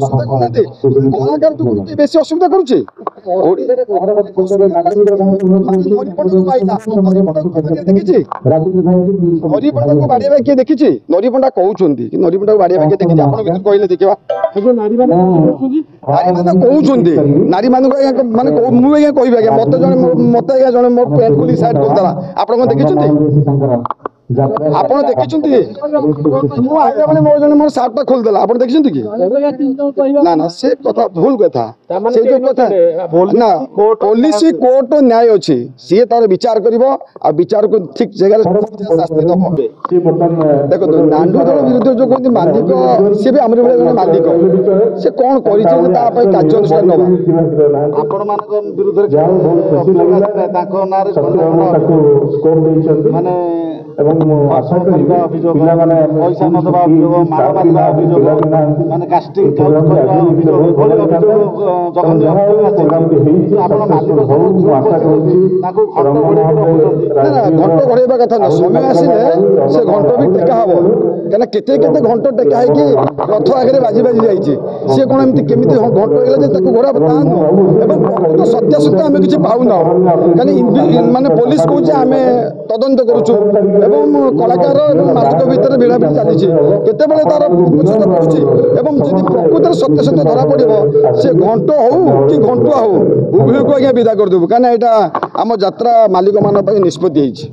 କଳାକାର ବେଶୀ ଅସୁବିଧା କରୁଛି ଦେଖିଛି ନରିପଣ୍ଡାକୁ ବାଡିଆ କିଏ ଦେଖିଛି ନରିପଣ୍ଡା କହୁଛନ୍ତି କି ନରିପଣ୍ଡାକୁ ବାଡିଆ କିଏ ଦେଖିଛି ଆପଣ କିଛି କହିଲେ ଦେଖିବା ନାରୀ ମାନେ କହୁଛନ୍ତି ନାରୀ ମାନଙ୍କୁ ମାନେ ମୁଁ ଆଜ୍ଞା କହିବି ଆଜ୍ଞା ମତେ ଆଜ୍ଞା ଜଣେ ମୋ ପ୍ୟାଣ୍ଟ ଖୋଲି ସାଇଡ୍ କରିଦେଲା ଆପଣ କଣ ଦେଖିଛନ୍ତି ଆପଣ ଦେଖିଛନ୍ତି ମୁଁ ଆଇଲା ବେଳେ ମୋ ଜଣେ ମୋର ସାର୍ଟ ଟା ଖୋଲିଦେଲା ଆପଣ ଦେଖିଛନ୍ତି କି ନା ନା ସେ କଥା ଭୁଲ କଥା ସେ ଯୋଉ କଥା ନା ପୋଲିସ କୋର୍ଟ ନ୍ୟାୟ ଅଛି ସିଏ ତାର ବିଚାର କରିବ ଆଉ ବିଚାରକୁ ଠିକ ଜାଗାରେ ଶାସ୍ତି ଦବ ଦେଖନ୍ତୁ ନାଣ୍ଡୁ ଦଳ ବିରୁଦ୍ଧରେ ଯୋଉ କହନ୍ତି ମାଲିକ ସିଏ ବି ଆମର ଭଳିଆ ଜଣେ ମାଲିକ ସେ କଣ କରିଛି ଯେ ତା ପାଇଁ କାର୍ଯ୍ୟାନୁଷ୍ଠାନ ନବା ଆପଣ ମାନଙ୍କ ବିରୁଦ୍ଧରେ ତାଙ୍କ ନାଁରେ ମାନେ ଏବଂ କରିବା ଅଭିଯୋଗ ପଇସା ନ ଦେବା ଅଭିଯୋଗ ମାଡ଼ ମାରିବା ଅଭିଯୋଗ ମାନେ କାଷ୍ଟିଂ କରିବା ଅଭିଯୋଗ ଏଭଳି ଅଭିଯୋଗ ଜଘନ୍ୟ ଅଭିଯୋଗ ଆସିଛି ଆପଣ ମାଲିକ ତାଙ୍କୁ ଘଣ୍ଟ ଘୋଡ଼େଇବା କଥା ନୁହଁ ସମୟ ଆସିଲେ ସେ ଘଣ୍ଟ ବି ଟେକା ହବ କାହିଁକିନା କେତେ କେତେ ଘଣ୍ଟ ଟେକା ହେଇକି ରଥ ଆଗରେ ବାଜି ବାଜି ଯାଇଛି ସିଏ କଣ ଏମିତି କେମିତି ଘଣ୍ଟ ହେଇଗଲା ଯେ ତାକୁ ଘୋଡ଼ା ତାହା ନୁହଁ ଏବଂ ପ୍ରକୃତ ସତ୍ୟାସତ୍ୟ ଆମେ କିଛି ପାଉନାହୁଁ କାହିଁକି ମାନେ ପୋଲିସ କହୁଛି ଆମେ ତଦନ୍ତ କରୁଛୁ ଏବଂ କଳାକାର ଏବଂ ମାଲିକ ଭିତରେ ଭିଡ଼ାଭିଡ଼ି ଚାଲିଛି କେତେବେଳେ ତାର ପ୍ରଚ୍ଛଦ କରୁଛି ଏବଂ ଯଦି ପ୍ରକୃତରେ ସତ୍ୟାସତ୍ୟ ଧରା ପଡ଼ିବ ସେ ଘଣ୍ଟ ହଉ କି ଘଣ୍ଟୁଆ ହଉ ଉଭୟକୁ ଆଜ୍ଞା ବିଦା କରିଦେବୁ କାହିଁକିନା ଏଇଟା ଆମ ଯାତ୍ରା ମାଲିକମାନଙ୍କ ପାଇଁ ନିଷ୍ପତ୍ତି ହେଇଛି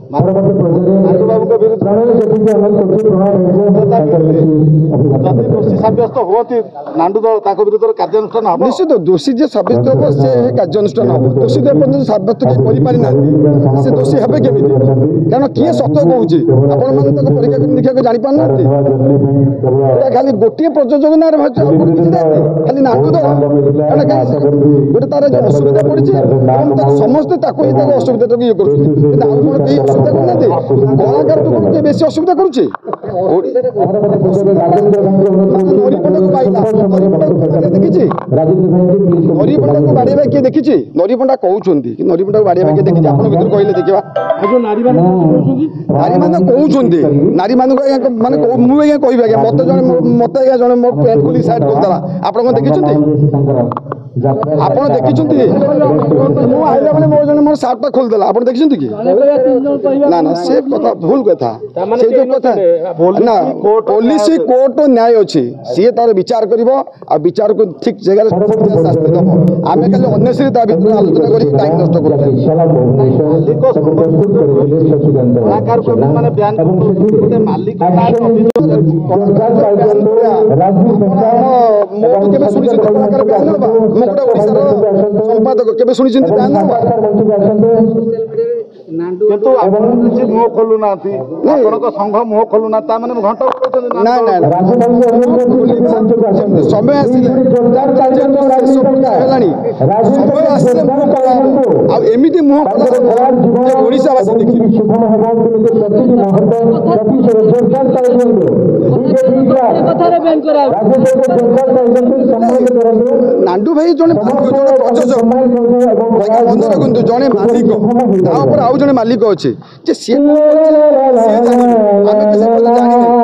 ସାବ୍ୟସ୍ତ ହୁଅନ୍ତି ନାଣ୍ଡୁ ଦଳ ତାଙ୍କ ବିରୁଦ୍ଧରେ କାର୍ଯ୍ୟାନୁଷ୍ଠାନ ହେବ ନିଶ୍ଚିତ ଦୋଷୀ ଯିଏ ସାବ୍ୟସ୍ତ ହେବ ସେ କାର୍ଯ୍ୟାନୁଷ୍ଠାନ ହେବ ଦୋଷୀ ଏପର୍ଯ୍ୟନ୍ତ ସାବ୍ୟସ୍ତ କେହି କରିପାରିନାହାନ୍ତି ସେ ଦୋଷୀ ହେବେ କେମିତି କାରଣ କିଏ ସତ୍ୟ କହୁଛି ଆପଣମାନେ ତାକୁ ପରୀକ୍ଷା କରି ଦେଖିବାକୁ ଜାଣିପାରୁନାହାନ୍ତି ଏଇଟା ଖାଲି ଗୋଟିଏ ପ୍ରଯୋଜକ ନାଁରେ ଭାବୁଛି ଆଉ କିଛି ନାହାନ୍ତି ଖାଲି ନାଣ୍ଡୁ ଦଳ କାରଣ ଗୋଟେ ତାର ଯୋଉ ଅସୁବିଧା ପଡ଼ିଛି ଏବଂ ତାକୁ ସମସ୍ତେ ତାକୁ ହିଁ ତାର ଅସୁବିଧାଟାକୁ ଇଏ କରୁଛନ୍ତି କିନ୍ତୁ ଆଉ କ'ଣ କେହି ଅସୁବିଧା କରୁନାହାନ୍ତି କଳାକାର କିଏ ବେଶୀ ଅସୁବିଧା କରୁଛି ନରିପଣ୍ଡାକୁ ପାଇଲା ନରିପଣ୍ଡାକୁ ଦେଖିଛି ନରିପଣ୍ଡାକୁ ବାଡିଆ କିଏ ଦେଖିଛି ନରିପଣ୍ଡା କହୁଛନ୍ତି କି ନରିପଣ୍ଡାକୁ ବାଡିଆ କିଏ ଦେଖିଛି ଆପଣ ଭିତରୁ କହିଲେ ଦେଖିବା ନାରୀ ମାନେ କହୁଛନ୍ତି ନାରୀ ମାନଙ୍କୁ ଆଜ୍ଞା ମାନେ ମୁଁ ଆଜ୍ଞା କହିବି ଆଜ୍ଞା ମତେ ଆଜ୍ଞା ଜଣେ ମୋ ପ୍ୟାଣ୍ଟ ଖୋଲି ସାଇଡ୍ କରିଦେଲା ଆପଣ କଣ ଦେଖିଛନ୍ତି ଆପଣ ଦେଖିଛନ୍ତି ମୁଁ ଆଇଲା ବେଳେ ମୋ ଜଣେ ମୋର ସାର୍ଟ ଟା ଖୋଲିଦେଲା ଆପଣ ଦେଖିଛନ୍ତି କି ନା ନା ସେ କଥା ଭୁଲ କଥା ସେ ଯୋଉ କଥା ନା ପୋଲିସ କୋର୍ଟ ନ୍ୟାୟ ଅଛି ସିଏ ତାର ବିଚାର କରିବ ଆଉ ବିଚାରକୁ ଠିକ ଜାଗାରେ ଶାସ୍ତି ଦବ ଆମେ ଖାଲି ଅନ୍ୟଶ୍ରୀ ତା ଭିତରେ ଆଲୋଚନା କରି ଟାଇମ ନଷ୍ଟ କରୁଛୁ କେବେ ଶୁଣିଛନ୍ତି କଳାକାର ବ୍ୟାନ୍ ହବା ମୁଁ ଗୋଟେ ଓଡ଼ିଶାର ସମ୍ପାଦକ କେବେ ଶୁଣିଛନ୍ତି ବ୍ୟାନ୍ ହବା କିନ୍ତୁ ଆପଣ କିଛି ମୁହଁ ଖୋଲୁନାହାନ୍ତି ଆପଣଙ୍କ ସଂଘ ମୁହଁ ଖୋଲୁନାହାନ୍ତି ତାମାନେ ଘଣ୍ଟ ନାଇଁ ନାଇଁ ସମୟ ଆସିଲେ ହେଲାଣି ସମୟ ଆସିଲେ ମୁହଁ ଖୋଲା ହବ ଆଉ ଏମିତି ମୁହଁ ଖୋଲା ହବ ଯେ ଓଡ଼ିଶାବାସୀ ଦେଖିବେ ନାଣ୍ଡୁ ଭାଇ ଜଣେ ପ୍ରଯୋଜକ ମନେ ରଖନ୍ତୁ ଜଣେ ମାଲିକ ତା ଉପରେ ଆଉ ଜଣେ ମାଲିକ ଅଛି ଯେ ସିଏ ଜାଣିନି ଆମେ ଜାଣିନେ